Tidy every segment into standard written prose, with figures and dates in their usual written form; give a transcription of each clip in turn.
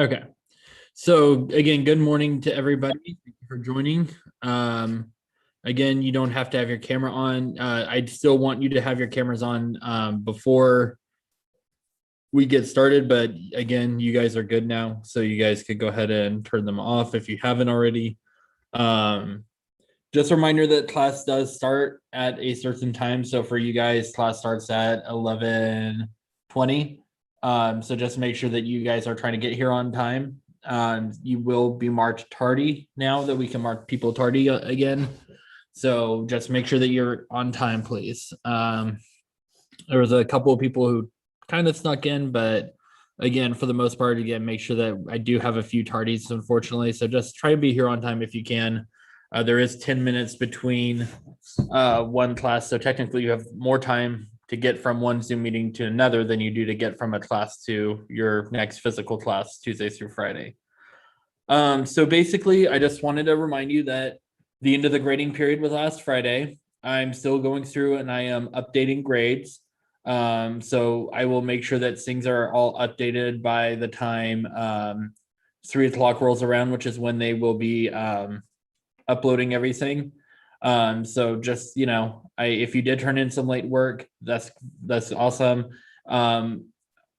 Okay. So again, good morning to everybody. Thank you for joining. Again, you don't have to have your camera on. I still want you to have your cameras on before we get started, but again, you guys are good now, so you guys could go ahead and turn them off if you haven't already. Um, just a reminder that class does start at a certain time. So for you guys, class starts at 11:20. So just make sure that you guys are trying to get here on time. You will be marked tardy now that we can mark people tardy again. So just make sure that you're on time, please. There was a couple of people who kind of snuck in, but again, for the most part, again, make sure that I do have a few tardies, unfortunately. So just try to be here on time if you can. There is 10 minutes between one class. So technically, you have more time to get from one Zoom meeting to another than you do to get from a class to your next physical class, Tuesday through Friday. So basically, I just wanted to remind you that the end of the grading period was last Friday. I'm still going through and I am updating grades. So I will make sure that things are all updated by the time 3 o'clock rolls around, which is when they will be uploading everything. So just if you did turn in some late work, that's awesome.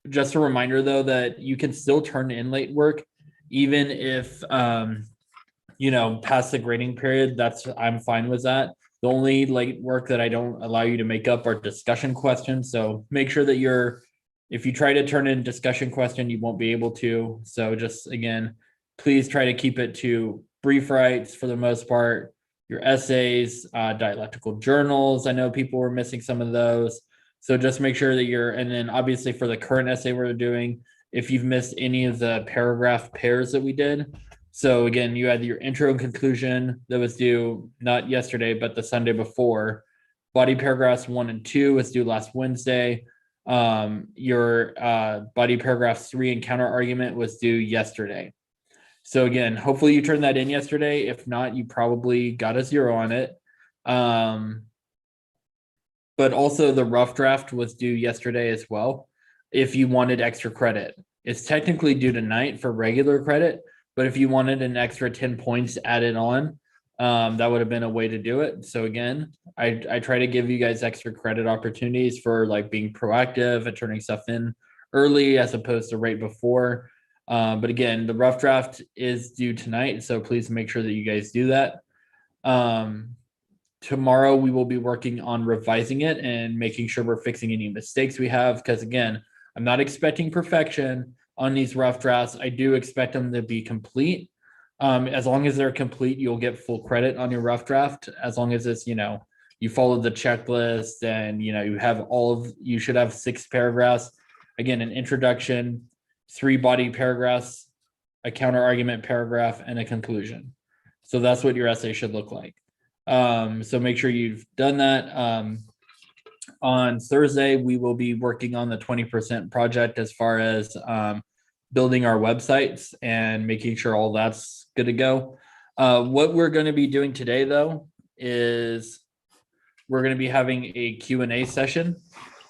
Just a reminder though that you can still turn in late work even if past the grading period. I'm fine with that. The only late work that I don't allow you to make up are discussion questions. So make sure that if you try to turn in discussion question, you won't be able to. So just again, please try to keep it to brief writes for the most part. Your essays, dialectical journals. I know people were missing some of those. So just make sure that and then obviously for the current essay we're doing, if you've missed any of the paragraph pairs that we did. So again, you had your intro and conclusion that was due not yesterday, but the Sunday before. Body paragraphs 1 and 2 was due last Wednesday. Your body paragraph 3 and counter argument was due yesterday. So again, hopefully you turned that in yesterday. If not, you probably got a 0 on it. But also the rough draft was due yesterday as well. If you wanted extra credit, it's technically due tonight for regular credit, but if you wanted an extra 10 points added on, that would have been a way to do it. So again, I try to give you guys extra credit opportunities for like being proactive and turning stuff in early as opposed to right before. But again, the rough draft is due tonight, so please make sure that you guys do that. Tomorrow we will be working on revising it and making sure we're fixing any mistakes we have, because again, I'm not expecting perfection on these rough drafts. I do expect them to be complete. As long as they're complete, you'll get full credit on your rough draft. As long as it's, you follow the checklist and, you should have 6 paragraphs. Again, an introduction, 3 body paragraphs, a counter argument paragraph, and a conclusion. So that's what your essay should look like. So make sure you've done that. On Thursday, we will be working on the 20% project as far as building our websites and making sure all that's good to go. What we're going to be doing today, though, is we're going to be having a Q&A session.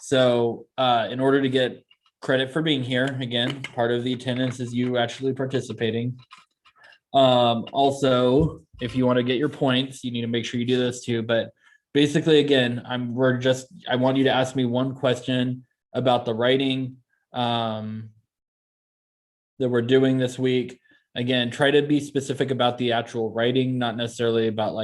So in order to get credit for being here, again, part of the attendance is you actually participating. Also, if you want to get your points, you need to make sure you do this too. But basically, again, I want you to ask me one question about the writing that we're doing this week. Again, try to be specific about the actual writing, not necessarily about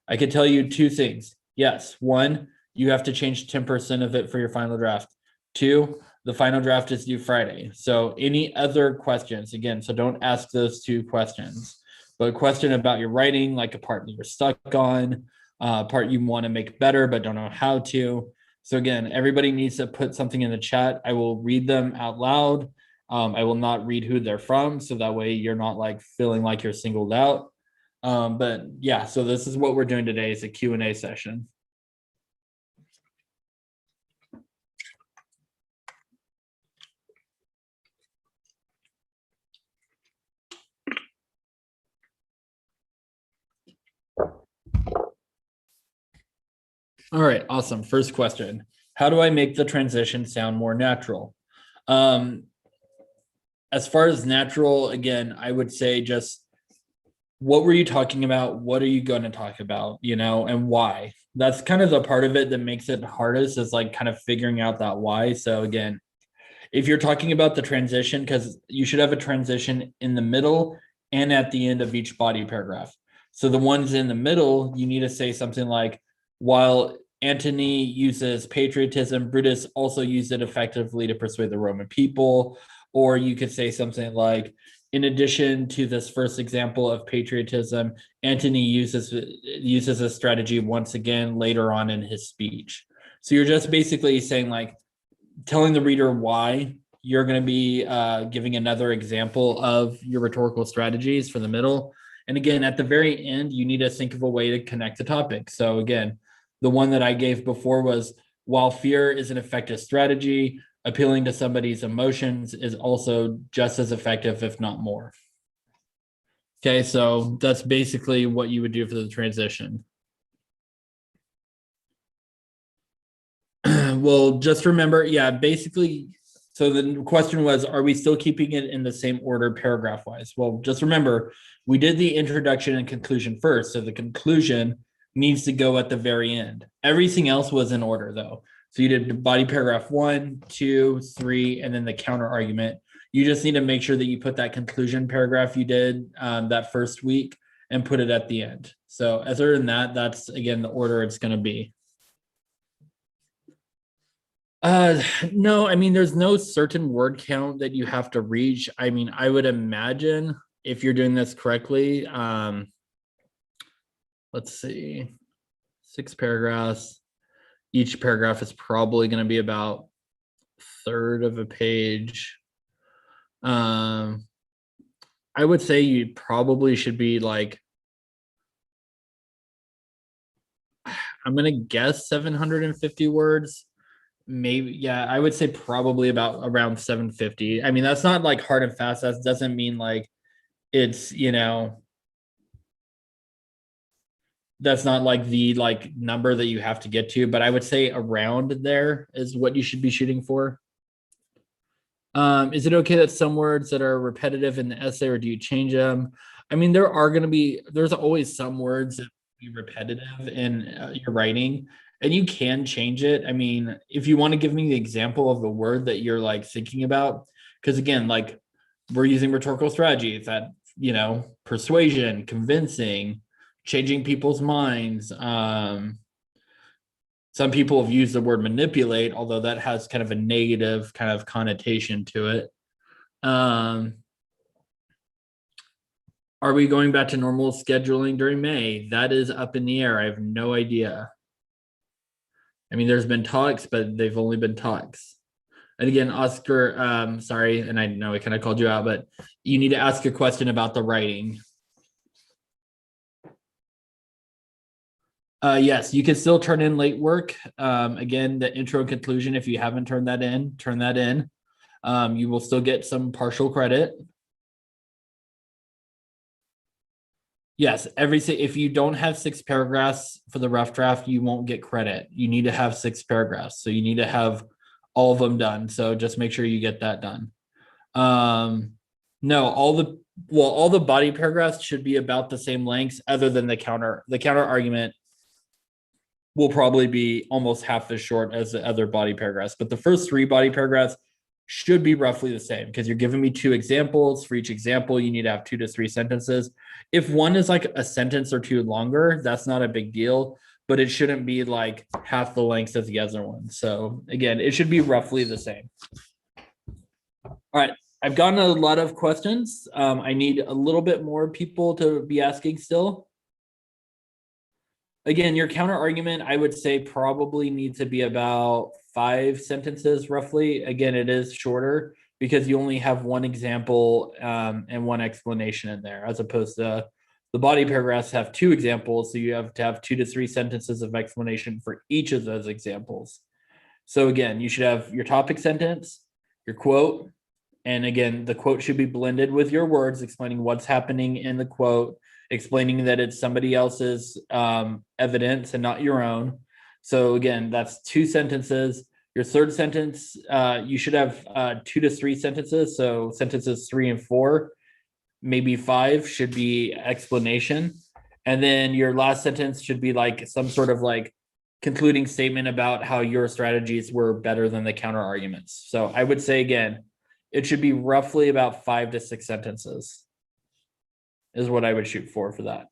I could tell you 2 things. Yes, 1, you have to change 10% of it for your final draft. 2, the final draft is due Friday. So any other questions, again, so don't ask those 2 questions. But a question about your writing, like a part that you're stuck on, a part you want to make better but don't know how to. So again, everybody needs to put something in the chat. I will read them out loud. I will not read who they're from, so that way you're not feeling like you're singled out. But yeah, so this is what we're doing today, is a Q&A session. All right, awesome. First question. How do I make the transition sound more natural? as far as natural, again, I would say just what were you talking about? What are you going to talk about, and why? That's kind of the part of it that makes it hardest, is like kind of figuring out that why. So again, if you're talking about the transition, because you should have a transition in the middle and at the end of each body paragraph. So the ones in the middle, you need to say something like, while Antony uses patriotism, Brutus also used it effectively to persuade the Roman people. Or you could say something like, in addition to this first example of patriotism, Antony uses a strategy once again later on in his speech. So you're just basically saying, like, telling the reader why you're going to be giving another example of your rhetorical strategies for the middle. And again, at the very end, you need to think of a way to connect the topic. So again, the one that I gave before was, while fear is an effective strategy, appealing to somebody's emotions is also just as effective, if not more. Okay, so that's basically what you would do for the transition. Well, just remember, yeah, basically, so the question was, are we still keeping it in the same order paragraph wise? Well, just remember, we did the introduction and conclusion first. So the conclusion needs to go at the very end. Everything else was in order though. So you did body paragraph 1, 2, 3, and then the counter argument. You just need to make sure that you put that conclusion paragraph you did that first week and put it at the end. So other than that, that's again the order it's going to be. No, I mean, there's no certain word count that you have to reach. I mean, I would imagine if you're doing this correctly, let's see, 6 paragraphs. Each paragraph is probably going to be about a third of a page. I would say you probably should be like, I'm going to guess 750 words. Maybe, yeah, I would say probably about around 750. I mean, that's not like hard and fast. That doesn't mean like it's, that's not like the like number that you have to get to, but I would say around there is what you should be shooting for. Is it okay that some words that are repetitive in the essay, or do you change them? I mean, there's always some words that be repetitive in your writing, and you can change it. I mean, if you want to give me the example of the word that you're like thinking about, because again, like, we're using rhetorical strategy. It's that, persuasion, convincing, changing people's minds. Some people have used the word manipulate, although that has kind of a negative kind of connotation to it. Are we going back to normal scheduling during May? That is up in the air. I have no idea. I mean, there's been talks, but they've only been talks. And again, Oscar, sorry, and I know I kind of called you out, but you need to ask a question about the writing. Yes, you can still turn in late work. Again, the intro and conclusion, if you haven't turned that in, turn that in. You will still get some partial credit. Yes, if you don't have 6 paragraphs for the rough draft, you won't get credit. You need to have 6 paragraphs. So you need to have all of them done. So just make sure you get that done. No, all the body paragraphs should be about the same lengths, other than the counter. The counter argument will probably be almost half as short as the other body paragraphs, but the first 3 body paragraphs should be roughly the same, because you're giving me 2 examples. For each example, you need to have 2 to 3 sentences. If one is like a sentence or 2 longer, that's not a big deal, but it shouldn't be like half the length of the other one. So again, it should be roughly the same. All right, I've gotten a lot of questions. I need a little bit more people to be asking still. Again, your counter argument, I would say, probably needs to be about 5 sentences roughly. Again, it is shorter because you only have 1 example and 1 explanation in there, as opposed to the body paragraphs have 2 examples. So you have to have 2 to 3 sentences of explanation for each of those examples. So again, you should have your topic sentence, your quote, and again, the quote should be blended with your words, explaining what's happening in the quote, explaining that it's somebody else's evidence and not your own. So again, that's 2 sentences. Your third sentence, you should have 2 to 3 sentences. So sentences 3 and 4, maybe 5 should be explanation. And then your last sentence should be like some sort of like concluding statement about how your strategies were better than the counter arguments. So I would say again, it should be roughly about 5 to 6 sentences is what I would shoot for that.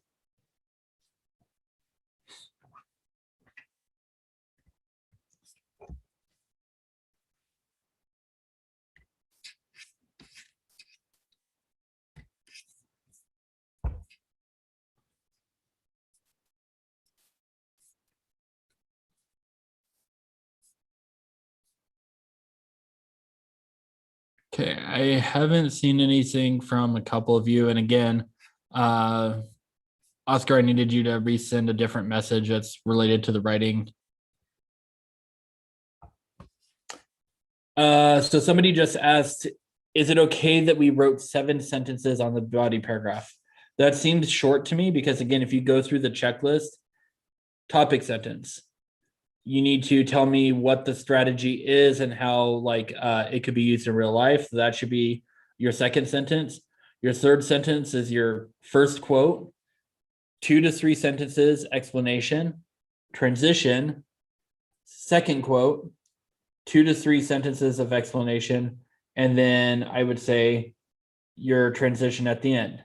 Okay, I haven't seen anything from a couple of you. And again, Oscar, I needed you to resend a different message that's related to the writing. So somebody just asked, is it okay that we wrote 7 sentences on the body paragraph? That seems short to me because again, if you go through the checklist, topic sentence, you need to tell me what the strategy is and how like it could be used in real life. So that should be your second sentence. Your third sentence is your first quote, 2 to 3 sentences, explanation, transition, second quote, 2 to 3 sentences of explanation, and then I would say your transition at the end.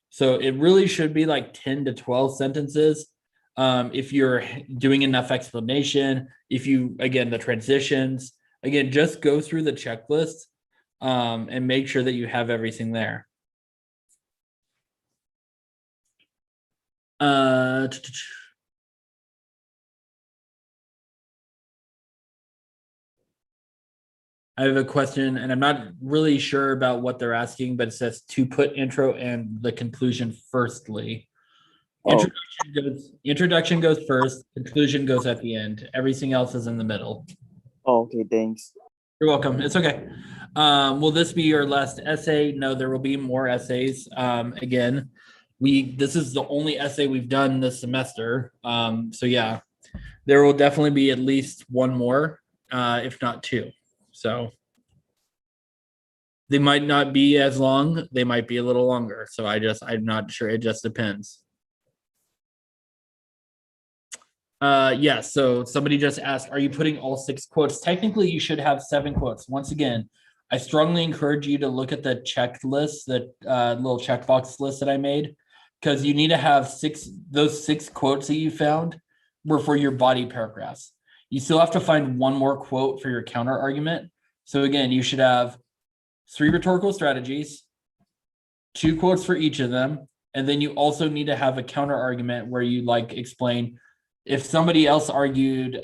So it really should be like 10 to 12 sentences. If you're doing enough explanation, if you, again, the transitions, again, just go through the checklist and make sure that you have everything there. I have a question, and I'm not really sure about what they're asking, but it says to put intro and the conclusion firstly. Oh, Introduction goes first, conclusion goes at the end. Everything else is in the middle. okay, thanks. You're welcome. It's okay. Will this be your last essay? No, there will be more essays. Again, this is the only essay we've done this semester. So yeah, there will definitely be at least one more, if not 2. So they might not be as long. They might be a little longer. So I'm not sure. It just depends. Yeah, so somebody just asked, are you putting all 6 quotes? Technically, you should have 7 quotes. Once again, I strongly encourage you to look at the checklist, the little checkbox list that I made, because you need to have those 6 quotes that you found were for your body paragraphs. You still have to find one more quote for your counter argument. So again, you should have 3 rhetorical strategies, 2 quotes for each of them, and then you also need to have a counter argument where you like explain if somebody else argued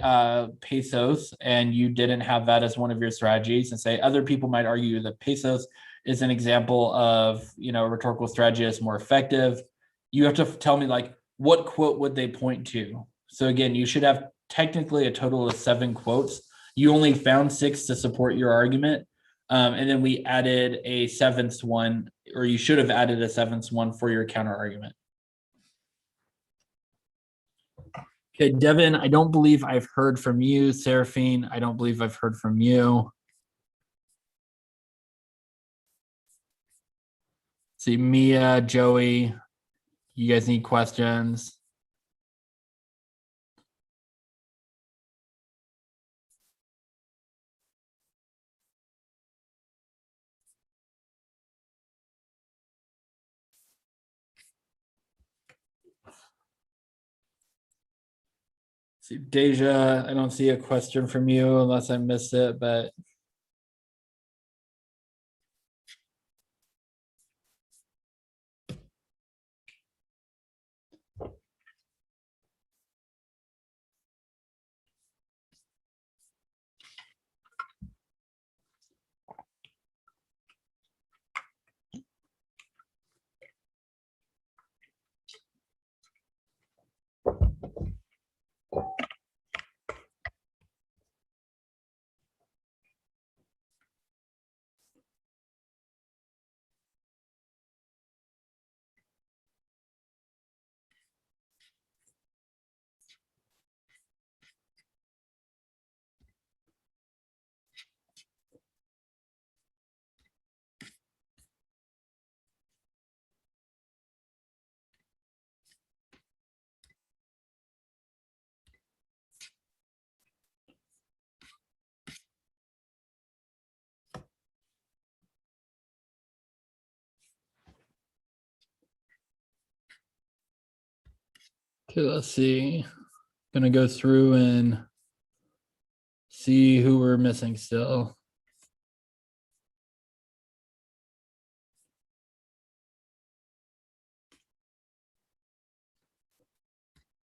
pesos and you didn't have that as one of your strategies, and say other people might argue that pesos is an example of, a rhetorical strategy that's more effective, you have to tell me like what quote would they point to. So again, you should have technically a total of 7 quotes. You only found 6 to support your argument. And then we added a 7th one, or you should have added a 7th one for your counter argument. Okay, Devin, I don't believe I've heard from you. Seraphine, I don't believe I've heard from you. See, Mia, Joey, you guys need questions? See, Deja, I don't see a question from you unless I missed it, but Okay, let's see. Gonna go through and see who we're missing still.